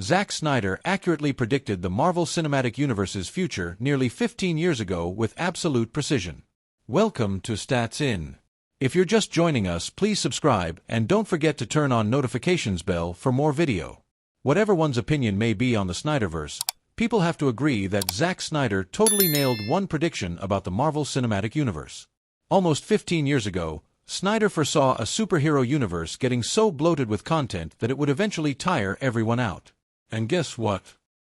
Zack Snyder accurately predicted the Marvel Cinematic Universe's future nearly 15 years ago with absolute precision. Welcome to Stats In. If you're just joining us, please subscribe and don't forget to turn on notifications bell for more video. Whatever one's opinion may be on the Snyderverse, people have to agree that Zack Snyder totally nailed one prediction about the Marvel Cinematic Universe. Almost 15 years ago, Snyder foresaw a superhero universe getting so bloated with content that it would eventually tire everyone out. And guess what?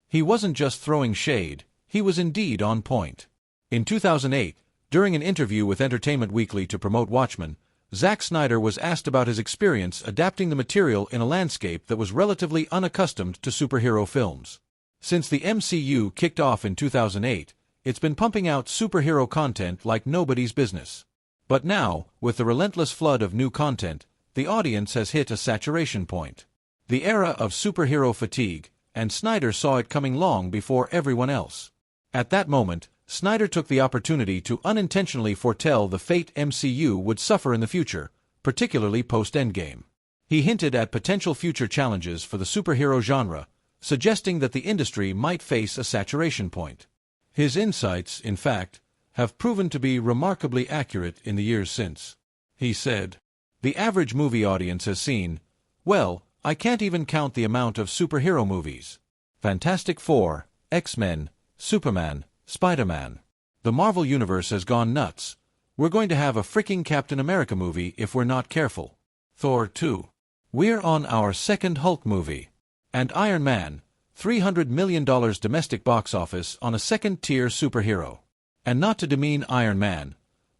He wasn't just throwing shade, he was indeed on point. In 2008, during an interview with Entertainment Weekly to promote Watchmen, Zack Snyder was asked about his experience adapting the material in a landscape that was relatively unaccustomed to superhero films. Since the MCU kicked off in 2008, it's been pumping out superhero content like nobody's business. But now, with the relentless flood of new content, the audience has hit a saturation point. The era of superhero fatigue, and Snyder saw it coming long before everyone else. At that moment, Snyder took the opportunity to unintentionally foretell the fate MCU would suffer in the future, particularly post-Endgame. He hinted at potential future challenges for the superhero genre, suggesting that the industry might face a saturation point. His insights, in fact, have proven to be remarkably accurate in the years since. He said, "The average movie audience has seen, well, I can't even count the amount of superhero movies. Fantastic Four, X-Men, Superman, Spider-Man. The Marvel Universe has gone nuts. We're going to have a freaking Captain America movie if we're not careful. Thor 2. We're on our second Hulk movie. And Iron Man, $300 million domestic box office on a second-tier superhero. And not to demean Iron Man,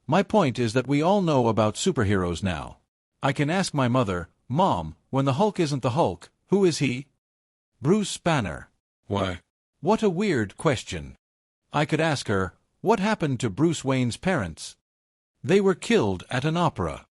my point is that we all know about superheroes now. I can ask my mother, 'Mom, when the Hulk isn't the Hulk, who is he?' Bruce Banner. Why? What a weird question. I could ask her, what happened to Bruce Wayne's parents? They were killed at an opera.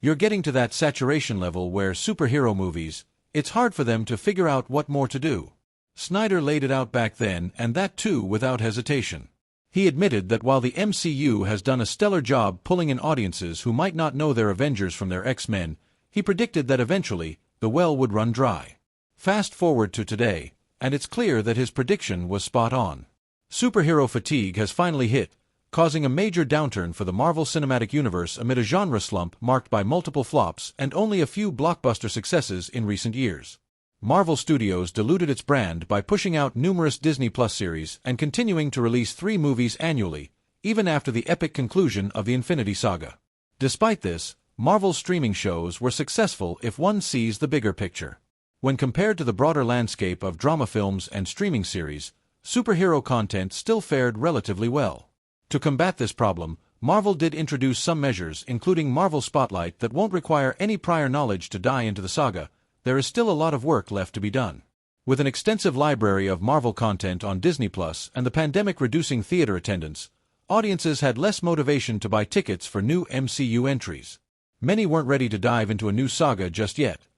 You're getting to that saturation level where superhero movies, it's hard for them to figure out what more to do. Snyder laid it out back then, and that too without hesitation. He admitted that while the MCU has done a stellar job pulling in audiences who might not know their Avengers from their X-Men, he predicted that eventually, the well would run dry. Fast forward to today, and it's clear that his prediction was spot on. Superhero fatigue has finally hit, causing a major downturn for the Marvel Cinematic Universe amid a genre slump marked by multiple flops and only a few blockbuster successes in recent years. Marvel Studios diluted its brand by pushing out numerous Disney Plus series and continuing to release 3 movies annually, even after the epic conclusion of the Infinity Saga. Despite this, Marvel's streaming shows were successful if one sees the bigger picture. When compared to the broader landscape of drama films and streaming series, superhero content still fared relatively well. To combat this problem, Marvel did introduce some measures, including Marvel Spotlight, that won't require any prior knowledge to dive into the saga. There is still a lot of work left to be done. With an extensive library of Marvel content on Disney Plus and the pandemic reducing theater attendance, audiences had less motivation to buy tickets for new MCU entries. Many weren't ready to dive into a new saga just yet.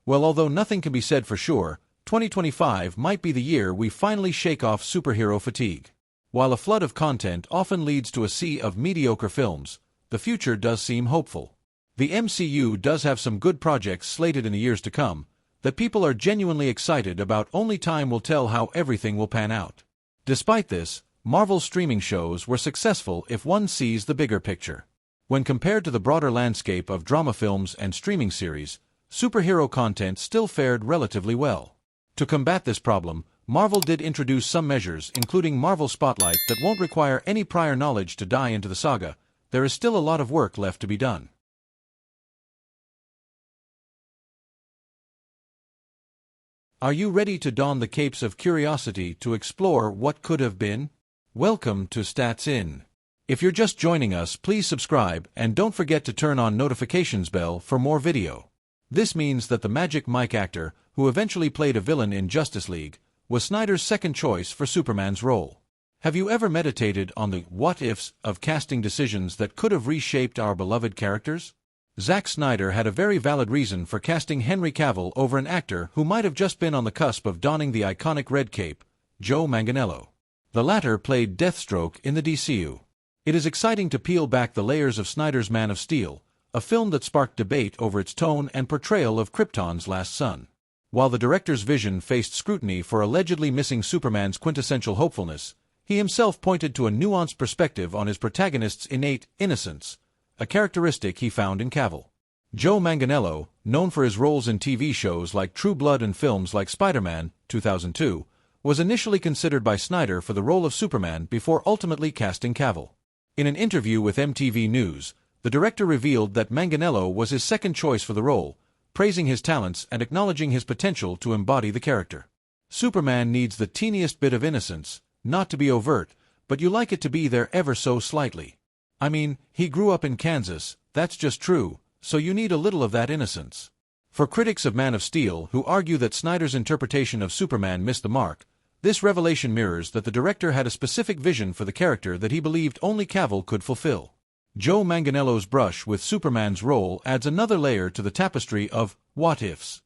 Well, although nothing can be said for sure, 2025 might be the year we finally shake off superhero fatigue. While a flood of content often leads to a sea of mediocre films, the future does seem hopeful. The MCU does have some good projects slated in the years to come that people are genuinely excited about. Only time will tell how everything will pan out. Despite this, Marvel's streaming shows were successful if one sees the bigger picture. When compared to the broader landscape of drama films and streaming series, superhero content still fared relatively well. To combat this problem, Marvel did introduce some measures, including Marvel Spotlight, that won't require any prior knowledge to dive into the saga. There is still a lot of work left to be done. Are you ready to don the capes of curiosity to explore what could have been? Welcome to Stats In. If you're just joining us, please subscribe and don't forget to turn on notifications bell for more video. This means that the Magic Mike actor, who eventually played a villain in Justice League, was Snyder's second choice for Superman's role. Have you ever meditated on the what-ifs of casting decisions that could have reshaped our beloved characters? Zack Snyder had a very valid reason for casting Henry Cavill over an actor who might have just been on the cusp of donning the iconic red cape, Joe Manganiello. The latter played Deathstroke in the DCU. It is exciting to peel back the layers of Snyder's Man of Steel, a film that sparked debate over its tone and portrayal of Krypton's last son. While the director's vision faced scrutiny for allegedly missing Superman's quintessential hopefulness, he himself pointed to a nuanced perspective on his protagonist's innate innocence, a characteristic he found in Cavill. Joe Manganiello, known for his roles in TV shows like True Blood and films like Spider-Man, 2002, was initially considered by Snyder for the role of Superman before ultimately casting Cavill. In an interview with MTV News, the director revealed that Manganiello was his second choice for the role, praising his talents and acknowledging his potential to embody the character. Superman needs the teeniest bit of innocence, not to be overt, but you like it to be there ever so slightly. I mean, he grew up in Kansas, that's just true, so you need a little of that innocence. For critics of Man of Steel who argue that Snyder's interpretation of Superman missed the mark, this revelation mirrors that the director had a specific vision for the character that he believed only Cavill could fulfill. Joe Manganiello's brush with Superman's role adds another layer to the tapestry of what-ifs.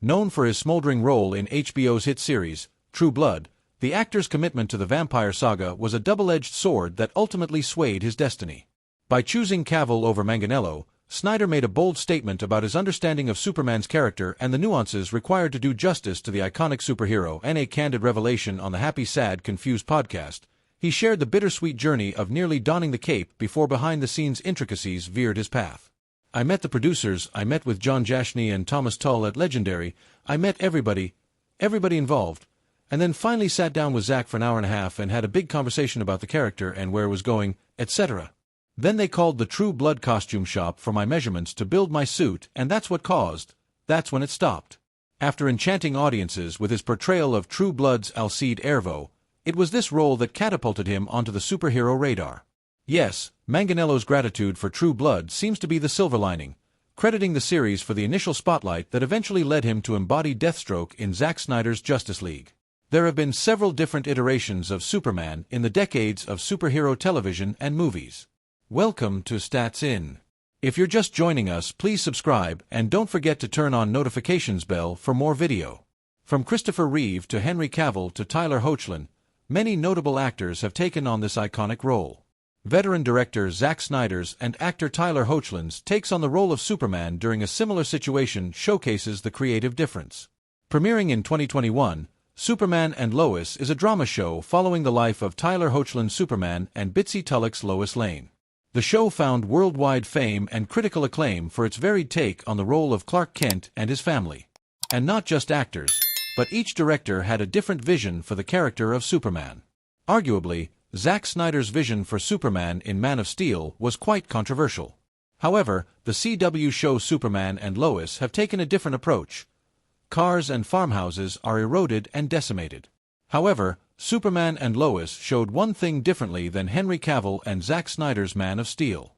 Known for his smoldering role in HBO's hit series, True Blood, the actor's commitment to the vampire saga was a double-edged sword that ultimately swayed his destiny. By choosing Cavill over Manganiello, Snyder made a bold statement about his understanding of Superman's character and the nuances required to do justice to the iconic superhero. In a candid revelation on the Happy Sad Confused podcast, he shared the bittersweet journey of nearly donning the cape before behind-the-scenes intricacies veered his path. I met the producers, I met with John Jashney and Thomas Tull at Legendary, I met everybody involved, and then finally sat down with Zack for an hour and a half and had a big conversation about the character and where it was going, etc. Then they called the True Blood costume shop for my measurements to build my suit, and that's when it stopped. After enchanting audiences with his portrayal of True Blood's Alcide Ervo, it was this role that catapulted him onto the superhero radar. Yes, Manganiello's gratitude for True Blood seems to be the silver lining, crediting the series for the initial spotlight that eventually led him to embody Deathstroke in Zack Snyder's Justice League. There have been several different iterations of Superman in the decades of superhero television and movies. Welcome to Stats In. If you're just joining us, please subscribe and don't forget to turn on notifications bell for more video. From Christopher Reeve to Henry Cavill to Tyler Hoechlin, many notable actors have taken on this iconic role. Veteran director Zack Snyder's and actor Tyler Hoechlin's takes on the role of Superman during a similar situation showcases the creative difference. Premiering in 2021, Superman and Lois is a drama show following the life of Tyler Hoechlin's Superman and Bitsy Tulloch's Lois Lane. The show found worldwide fame and critical acclaim for its varied take on the role of Clark Kent and his family. And not just actors, but each director had a different vision for the character of Superman. Arguably, Zack Snyder's vision for Superman in Man of Steel was quite controversial. However, the CW show Superman and Lois have taken a different approach. Cars and farmhouses are eroded and decimated. However, Superman and Lois showed one thing differently than Henry Cavill and Zack Snyder's Man of Steel.